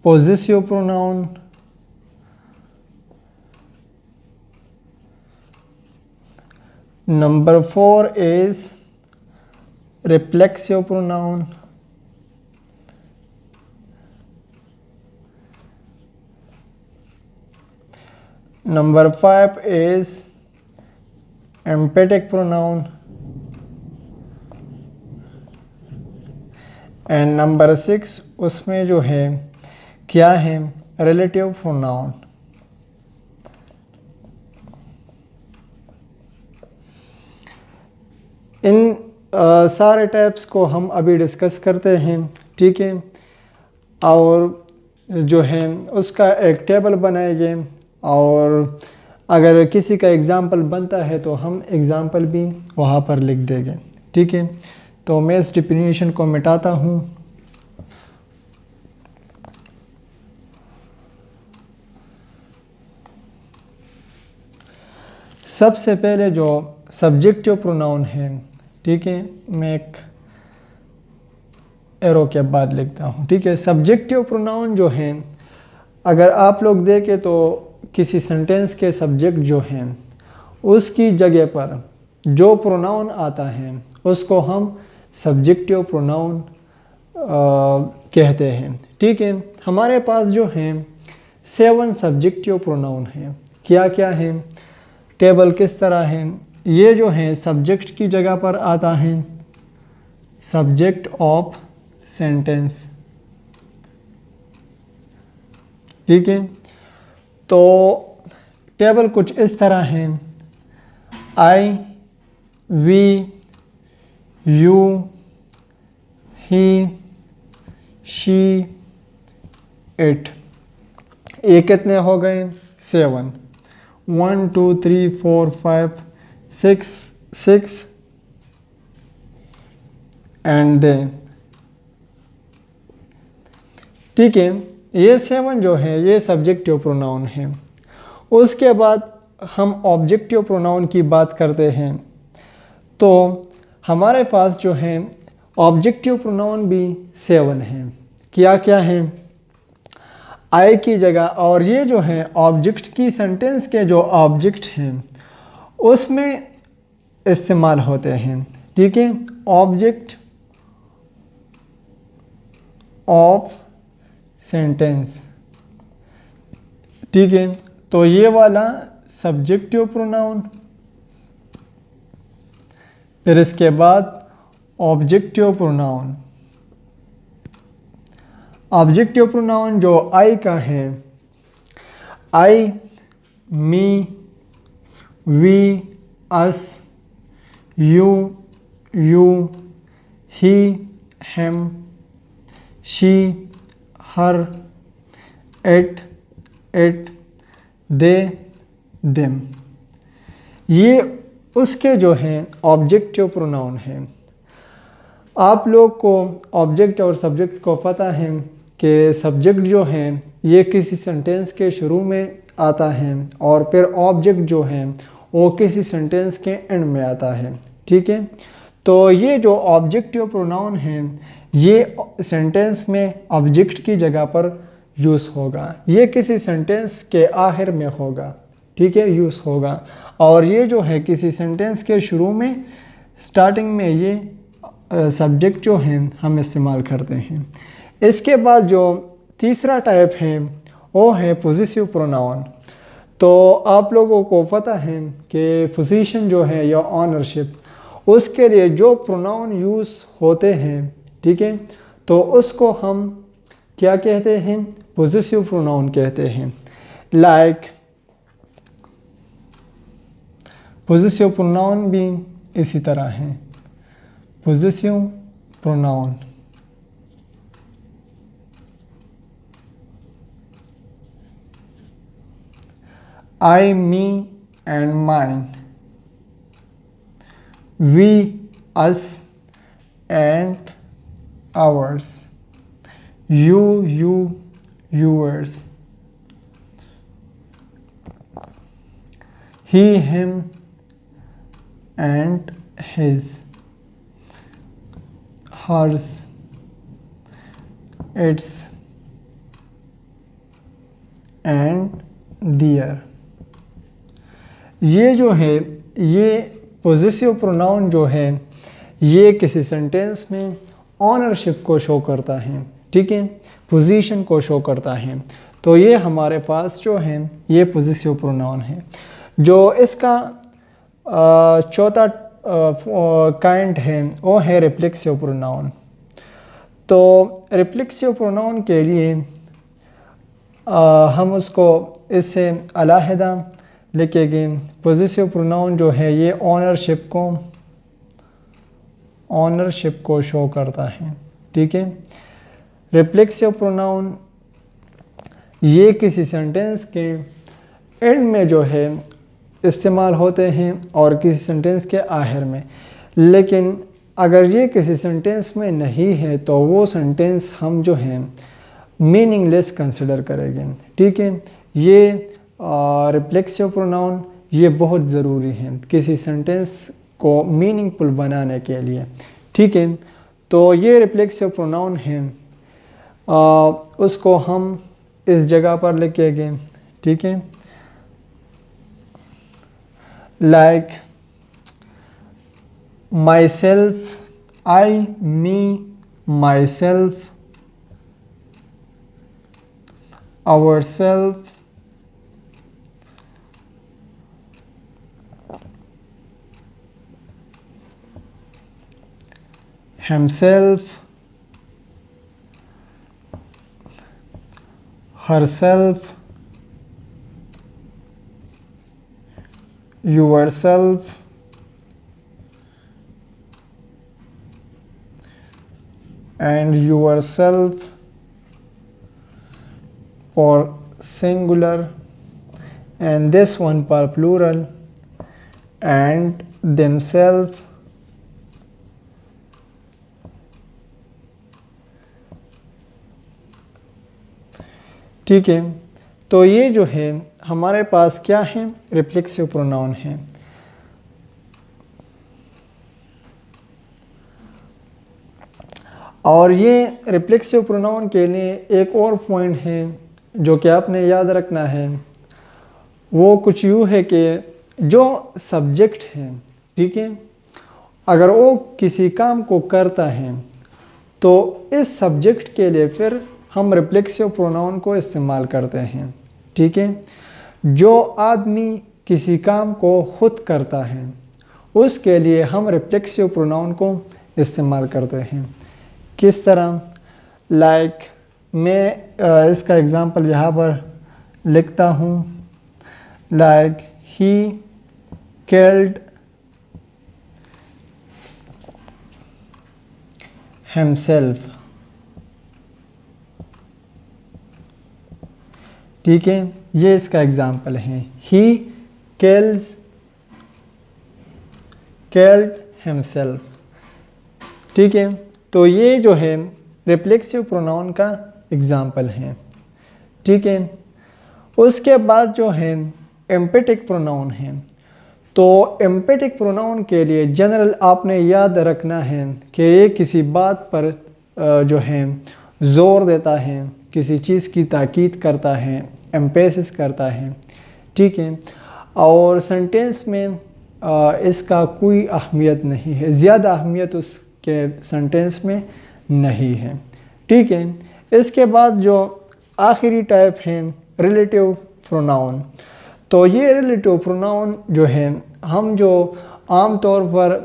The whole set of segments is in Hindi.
possessive pronoun, number 4 is reflexive pronoun, number 5 is emphatic pronoun, and number 6 उसमें जो है क्या है, रिलेटिव प्रोनाउन। इन सारे टाइप्स को हम अभी डिस्कस करते हैं, ठीक है, और जो है उसका एक टेबल बनाएंगे, और अगर किसी का एग्ज़ाम्पल बनता है तो हम एग्ज़ाम्पल भी वहाँ पर लिख देंगे, ठीक है। तो मैं इस डेफिनेशन को मिटाता हूँ। सबसे पहले जो सब्जेक्टिव प्रोनाउन है, ठीक है, मैं एक एरो के बाद लिखता हूँ, ठीक है। सब्जेक्टिव प्रोनाउन जो है, अगर आप लोग देखें तो किसी सेंटेंस के सब्जेक्ट जो हैं उसकी जगह पर जो प्रोनाउन आता है उसको हम सब्जेक्टिव प्रोनाउन कहते हैं, ठीक है। हमारे पास जो हैं 7 सब्जेक्टिव प्रोनाउन हैं। क्या क्या हैं, टेबल किस तरह है, ये जो है सब्जेक्ट की जगह पर आता है सब्जेक्ट ऑफ सेंटेंस, ठीक है। तो टेबल कुछ इस तरह है, I, we, you, he, she, it. ये कितने हो गए, 7, 1 2 3 4 5 6 एंड देन, ठीक है। ये 7 जो है ये सब्जेक्टिव प्रोनाउन है। उसके बाद हम ऑब्जेक्टिव प्रोनाउन की बात करते हैं, तो हमारे पास जो है ऑब्जेक्टिव प्रोनाउन भी 7 हैं। क्या क्या है, आई की जगह, और ये जो है ऑब्जेक्ट की सेंटेंस के जो ऑब्जेक्ट हैं उसमें इस्तेमाल होते हैं, ठीक है। ऑब्जेक्ट ऑफ सेंटेंस, ठीक है। तो ये वाला सब्जेक्टिव प्रोनाउन, फिर इसके बाद ऑब्जेक्टिव प्रोनाउन। ऑब्जेक्टिव प्रोनाउन जो आई का है, I, me, we, us, you, he, him, she, her, it, they, them, ये उसके जो हैं ऑब्जेक्टिव प्रोनाउन हैं। आप लोग को ऑब्जेक्ट और सब्जेक्ट को पता है कि सब्जेक्ट जो हैं ये किसी सेंटेंस के शुरू में आता है, और फिर ऑब्जेक्ट जो है वो किसी सेंटेंस के एंड में आता है, ठीक है। तो ये जो ऑब्जेक्टिव प्रोनाउन हैं ये सेंटेंस में ऑब्जेक्ट की जगह पर यूज़ होगा, ये किसी सेंटेंस के आखिर में होगा, ठीक है, यूज़ होगा। और ये जो है किसी सेंटेंस के शुरू में, स्टार्टिंग में ये सब्जेक्ट जो हैं हम इस्तेमाल करते हैं। इसके बाद जो तीसरा टाइप है वो है पोजेसिव प्रोनाउन। तो आप लोगों को पता है कि पोजीशन जो है या ऑनरशिप, उसके लिए जो प्रोनाउन यूज़ होते हैं, ठीक है, तो उसको हम क्या कहते हैं, पोजेसिव प्रोनाउन कहते हैं। लाइक पोजेसिव प्रोनाउन भी इसी तरह है, possessive pronoun, I, me and mine, we, us and ours, you, yours, he, him and his, hers, its, and their. ये जो है ये पोजेसिव प्रोनाउन जो है ये किसी सेंटेंस में ऑनरशिप को शो करता है, ठीक है, पोजीशन को शो करता है। तो ये हमारे पास जो है ये पोजेसिव प्रोनाउन है। जो इसका चौथा काइंड है वो है रिफ्लेक्सिव प्रोनाउन। तो रिफ्लेक्सिव प्रोनाउन के लिए हम उसको इससे अलहदा लिखेंगे। पोजेसिव प्रोनाउन जो है ये ऑनरशिप को शो करता है, ठीक है। रिफ्लेक्सिव प्रोनाउन ये किसी सेंटेंस के एंड में जो है इस्तेमाल होते हैं और किसी सेंटेंस के आखिर में। लेकिन अगर ये किसी सेंटेंस में नहीं है तो वो सेंटेंस हम जो है मीनिंगलेस कंसिडर करेंगे, ठीक है। ये रिफ्लेक्सिव प्रोनाउन ये बहुत ज़रूरी है किसी सेंटेंस को मीनिंगफुल बनाने के लिए, ठीक है। तो ये रिफ्लेक्सिव प्रोनाउन है, उसको हम इस जगह पर लिखेंगे, ठीक है। Like myself, I, me, myself, ourself, himself, herself, yourself, and yourself for singular, and this one for plural, and themselves, ठीक है। तो ये जो है हमारे पास क्या है, रिफ्लेक्सिव प्रोनाउन है। और ये रिफ्लेक्सिव प्रोनाउन के लिए एक और पॉइंट है जो कि आपने याद रखना है, वो कुछ यूँ है कि जो सब्जेक्ट है, ठीक है, अगर वो किसी काम को करता है तो इस सब्जेक्ट के लिए फिर हम रिफ्लेक्सिव प्रोनाउन को इस्तेमाल करते हैं, ठीक है। जो आदमी किसी काम को खुद करता है उसके लिए हम रिफ्लेक्सिव प्रोनाउन को इस्तेमाल करते हैं। किस तरह? लाइक मैं इसका एग्ज़ाम्पल यहाँ पर लिखता हूँ, लाइक ही किल्ड हिमसेल्फ, ठीक है, ये इसका एग्ज़ाम्पल है, ही किल्ड हिमसेल्फ, ठीक है। तो ये जो है रिफ्लेक्सिव प्रोनाउन का एग्ज़ाम्पल है, ठीक है। उसके बाद जो है एम्पेटिक प्रोनाउन है। तो एम्पेटिक प्रोनाउन के लिए जनरल आपने याद रखना है कि ये किसी बात पर जो है ज़ोर देता है, किसी चीज़ की ताकीद करता है, एम्फेसिस करता है, ठीक है। और सेंटेंस में इसका कोई अहमियत नहीं है, ज़्यादा अहमियत उसके सेंटेंस में नहीं है, ठीक है। इसके बाद जो आखिरी टाइप है रिलेटिव प्रोनाउन। तो ये रिलेटिव प्रोनाउन जो है हम जो आम तौर पर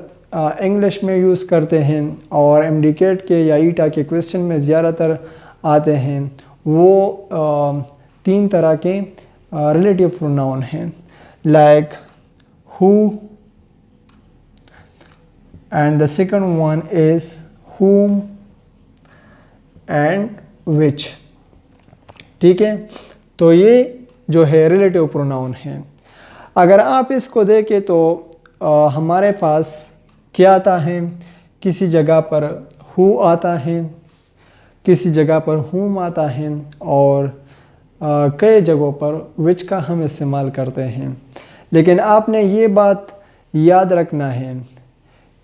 इंग्लिश में यूज़ करते हैं और एमडीकेट के या ईटा के क्वेश्चन में ज़्यादातर आते हैं, वो 3 तरह के रिलेटिव प्रोनाउन हैं, like who and the second one is whom and which, ठीक है। तो ये जो है रिलेटिव प्रोनाउन है। अगर आप इसको देखें तो हमारे पास क्या आता है, किसी जगह पर who आता है, किसी जगह पर whom आता है और कई जगहों पर which का हम इस्तेमाल करते हैं। लेकिन आपने ये बात याद रखना है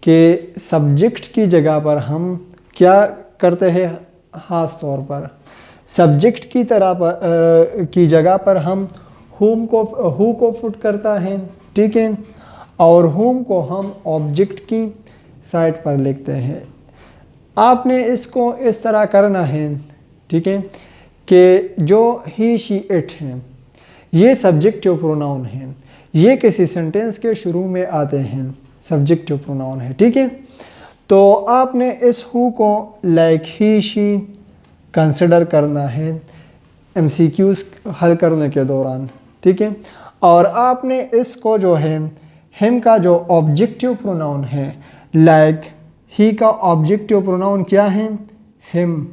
कि सब्जेक्ट की जगह पर हम क्या करते हैं, ख़ास तौर पर सब्जेक्ट की की जगह पर हम हू को पुट करता है, ठीक है, और whom को हम ऑब्जेक्ट की साइड पर लिखते हैं। आपने इसको इस तरह करना है, ठीक है, कि जो ही शी इट हैं ये सब्जेक्टिव प्रोनाउन हैं, ये किसी सेंटेंस के शुरू में आते हैं, सब्जेक्टिव प्रोनाउन है, ठीक है। तो आपने इस who co like he she consider करना है MCQs हल करने के दौरान, ठीक है। और आपने इसको जो है हिम का जो ऑब्जेक्टिव प्रोनाउन है, लाइक ही का ऑब्जेक्टिव प्रोनाउन क्या है, हिम,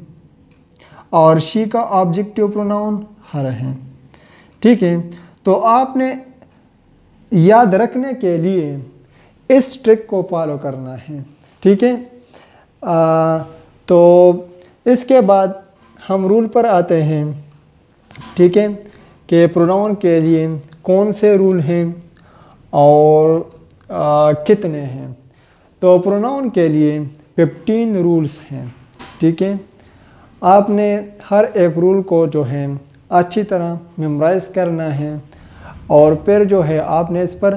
और शी का ऑब्जेक्टिव प्रोनाउन हर है, ठीक है। तो आपने याद रखने के लिए इस ट्रिक को फॉलो करना है, ठीक है। तो इसके बाद हम रूल पर आते हैं, ठीक है, कि प्रोनाउन के लिए कौन से रूल हैं और कितने हैं। तो प्रोनाउन के लिए 15 रूल्स हैं, ठीक है। आपने हर एक रूल को जो है अच्छी तरह मेमोराइज़ करना है और फिर जो है आपने इस पर